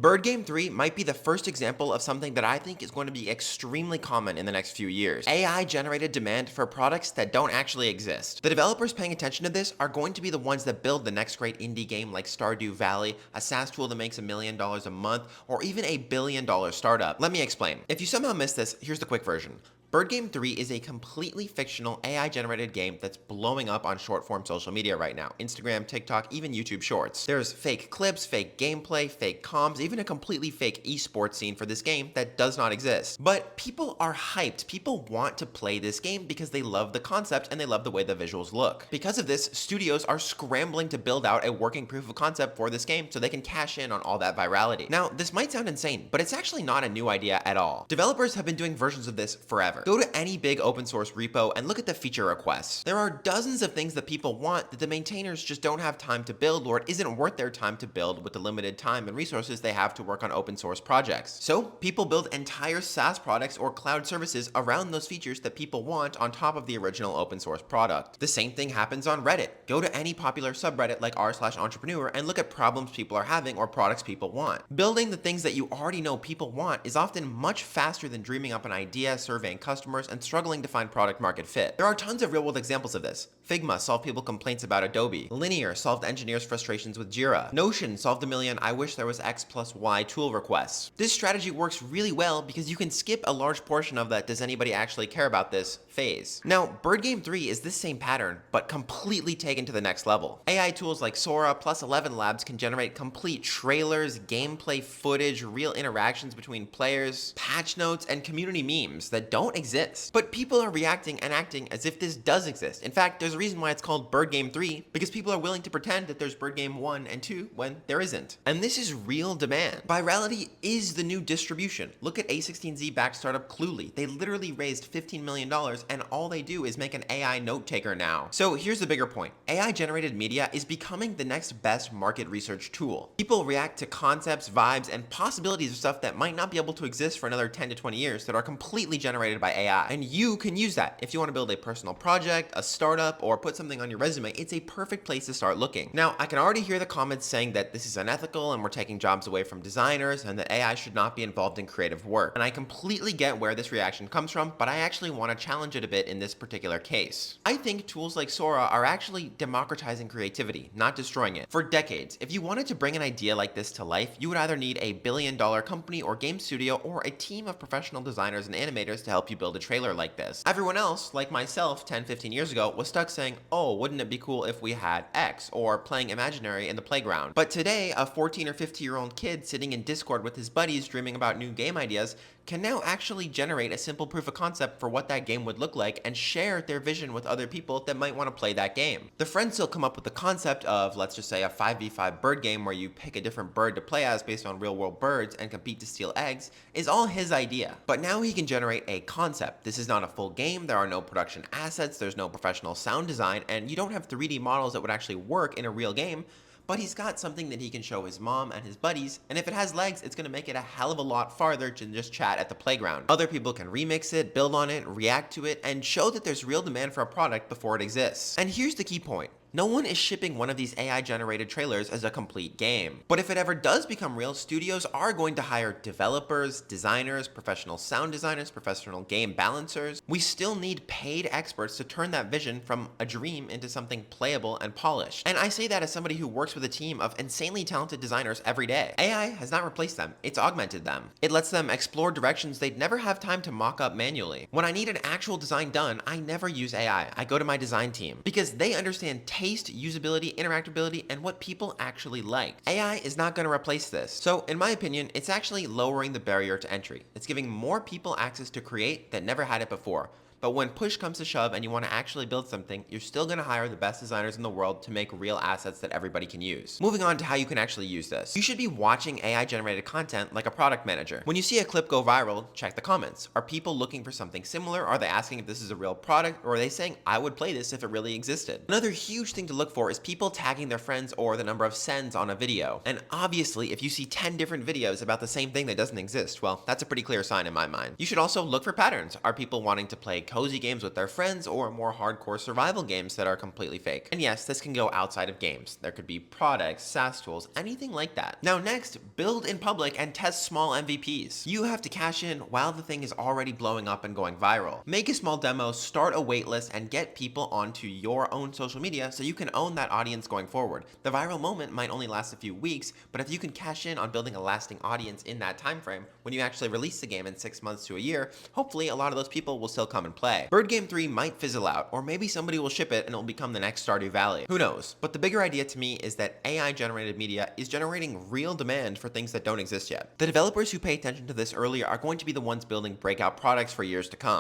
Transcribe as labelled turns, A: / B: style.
A: Bird Game 3 might be the first example of something that I think is going to be extremely common in the next few years. AI-generated demand for products that don't actually exist. The developers paying attention to this are going to be the ones that build the next great indie game like Stardew Valley, a SaaS tool that makes $1 million a month, or even a $1 billion startup. Let me explain. If you somehow missed this, here's the quick version. Bird Game 3 is a completely fictional AI-generated game that's blowing up on short-form social media right now. Instagram, TikTok, even YouTube Shorts. There's fake clips, fake gameplay, fake comms, even a completely fake esports scene for this game that does not exist. But people are hyped. People want to play this game because they love the concept and they love the way the visuals look. Because of this, studios are scrambling to build out a working proof of concept for this game so they can cash in on all that virality. Now, this might sound insane, but it's actually not a new idea at all. Developers have been doing versions of this forever. Go to any big open source repo and look at the feature requests. There are dozens of things that people want that the maintainers just don't have time to build, or it isn't worth their time to build with the limited time and resources they have to work on open source projects. So people build entire SaaS products or cloud services around those features that people want on top of the original open source product. The same thing happens on Reddit. Go to any popular subreddit like r/entrepreneur and look at problems people are having or products people want. Building the things that you already know people want is often much faster than dreaming up an idea, surveying customers, and struggling to find product market fit. There are tons of real world examples of this. Figma solved people complaints about Adobe. Linear solved engineers' frustrations with Jira. Notion solved a million I wish there was X plus Y tool requests. This strategy works really well because you can skip a large portion of that does anybody actually care about this phase. Now, Bird Game 3 is this same pattern, but completely taken to the next level. AI tools like Sora plus 11 Labs can generate complete trailers, gameplay footage, real interactions between players, patch notes, and community memes that don't exist. But people are reacting and acting as if this does exist. In fact, there's a reason why it's called Bird Game 3, because people are willing to pretend that there's Bird Game 1 and 2 when there isn't. And this is real demand. Virality is the new distribution. Look at A16Z backed startup Cluely. They literally raised $15 million and all they do is make an AI note taker now. So here's the bigger point. AI generated media is becoming the next best market research tool. People react to concepts, vibes, and possibilities of stuff that might not be able to exist for another 10 to 20 years that are completely generated by AI. And you can use that. If you want to build a personal project, a startup, or put something on your resume, it's a perfect place to start looking. Now, I can already hear the comments saying that this is unethical and we're taking jobs away from designers and that AI should not be involved in creative work. And I completely get where this reaction comes from, but I actually want to challenge it a bit in this particular case. I think tools like Sora are actually democratizing creativity, not destroying it. For decades, if you wanted to bring an idea like this to life, you would either need a billion-dollar company or game studio or a team of professional designers and animators to help you build a trailer like this. Everyone else, like myself 10, 15 years ago, was stuck saying, oh, wouldn't it be cool if we had X, or playing Imaginary in the playground. But today, a 14 or 15-year-old kid sitting in Discord with his buddies dreaming about new game ideas can now actually generate a simple proof of concept for what that game would look like and share their vision with other people that might want to play that game. The friends still come up with the concept of, let's just say, a 5v5 bird game where you pick a different bird to play as based on real-world birds and compete to steal eggs, is all his idea. But now he can generate a concept. This is not a full game, there are no production assets, there's no professional sound design, and you don't have 3D models that would actually work in a real game, but he's got something that he can show his mom and his buddies, and if it has legs, it's going to make it a hell of a lot farther than just chat at the playground. Other people can remix it, build on it, react to it, and show that there's real demand for a product before it exists. And here's the key point. No one is shipping one of these AI-generated trailers as a complete game. But if it ever does become real, studios are going to hire developers, designers, professional sound designers, professional game balancers. We still need paid experts to turn that vision from a dream into something playable and polished. And I say that as somebody who works with a team of insanely talented designers every day. AI has not replaced them, it's augmented them. It lets them explore directions they'd never have time to mock up manually. When I need an actual design done, I never use AI. I go to my design team because they understand taste, usability, interactability, and what people actually like. AI is not going to replace this. So in my opinion, it's actually lowering the barrier to entry. It's giving more people access to create that never had it before. But when push comes to shove and you want to actually build something, you're still going to hire the best designers in the world to make real assets that everybody can use. Moving on to how you can actually use this. You should be watching AI generated content like a product manager. When you see a clip go viral, check the comments. Are people looking for something similar? Are they asking if this is a real product? Or are they saying, I would play this if it really existed? Another huge thing to look for is people tagging their friends or the number of sends on a video. And obviously, if you see 10 different videos about the same thing that doesn't exist, well, that's a pretty clear sign in my mind. You should also look for patterns. Are people wanting to play cozy games with their friends or more hardcore survival games that are completely fake. And yes, this can go outside of games. There could be products, SaaS tools, anything like that. Now next, build in public and test small MVPs. You have to cash in while the thing is already blowing up and going viral. Make a small demo, start a waitlist, and get people onto your own social media so you can own that audience going forward. The viral moment might only last a few weeks, but if you can cash in on building a lasting audience in that time frame, when you actually release the game in 6 months to a year, hopefully a lot of those people will still come and play. Bird Game 3 might fizzle out, or maybe somebody will ship it and it'll become the next Stardew Valley. Who knows? But the bigger idea to me is that AI generated media is generating real demand for things that don't exist yet. The developers who pay attention to this earlier are going to be the ones building breakout products for years to come.